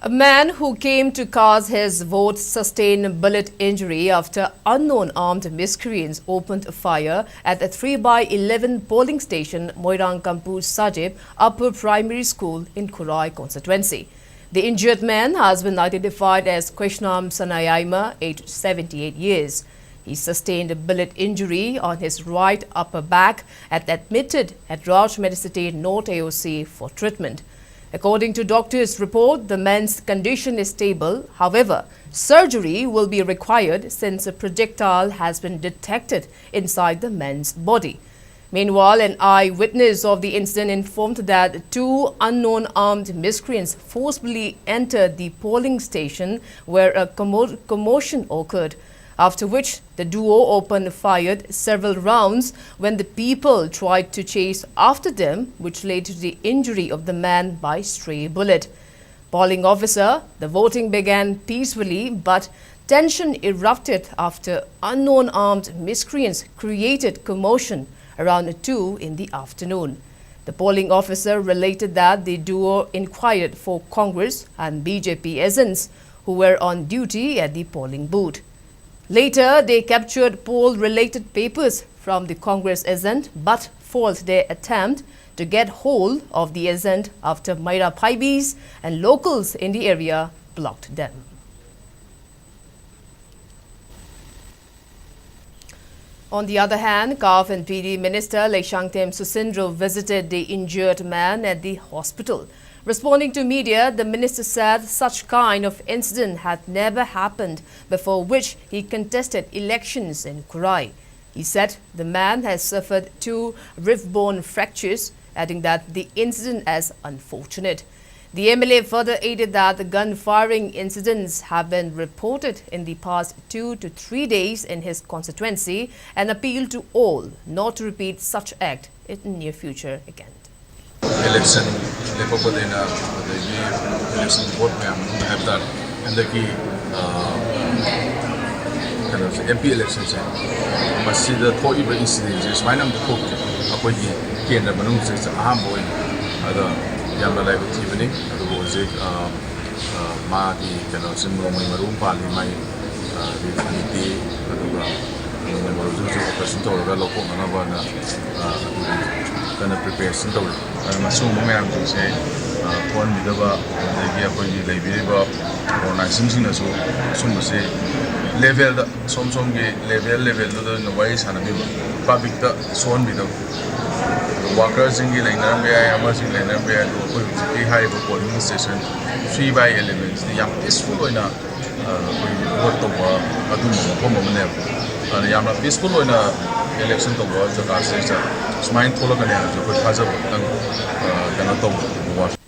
A man who came to cast his vote sustained bullet injury after unknown armed miscreants opened fire at the 3/11 polling station Moirangkampu Sajib Upper Primary School in Kurai constituency. The injured man has been identified as Krishnam Sanayaima, aged 78 years. He sustained a bullet injury on his right upper back and admitted at Raj Medicity North AOC for treatment. According to doctors' report, the man's condition is stable. However, surgery will be required since a projectile has been detected inside the man's body. Meanwhile, an eyewitness of the incident informed that two unknown armed miscreants forcibly entered the polling station where a commotion occurred, after which the duo opened fired several rounds when the people tried to chase after them, which led to the injury of the man by stray bullet. Polling officer, the voting began peacefully, but tension erupted after unknown armed miscreants created commotion around 2 in the afternoon. The polling officer related that the duo inquired for Congress and BJP agents who were on duty at the polling booth. Later, they captured poll-related papers from the Congress agent but failed their attempt to get hold of the agent after Maira Paibis and locals in the area blocked them. On the other hand, CAF and PD Minister Lekshangtem Susindro visited the injured man at the hospital. Responding to media, the minister said such kind of incident had never happened before, which he contested elections in Kurai. He said the man has suffered 2 rib bone fractures, adding that the incident is unfortunate. The MLA further added that the gun-firing incidents have been reported in the past 2 to 3 days in his constituency and appealed to all not to repeat such act in the near future again. Election lepopodena the election vote ma'am have done and the key kind of MP elections but see the thought even incidents is why I'm the cook upon the Kendra Manum says I'm boy other Yamba like evening the was it Marty kind of symbol room party my person to local kind of preparation to masuk memang saya tuan bidaba lagi apa ini lagi bidaba orang sing nasu masih level dah som ke level tu nawai sana biba public dah soan bidaba workers sing lagi nama ya ama sing lagi nama ya tu koi high polling station 3/11 yang peaceful oina vote to adu mo mana yang peaceful oina election to was the last stage. Smile to look at it, you could have a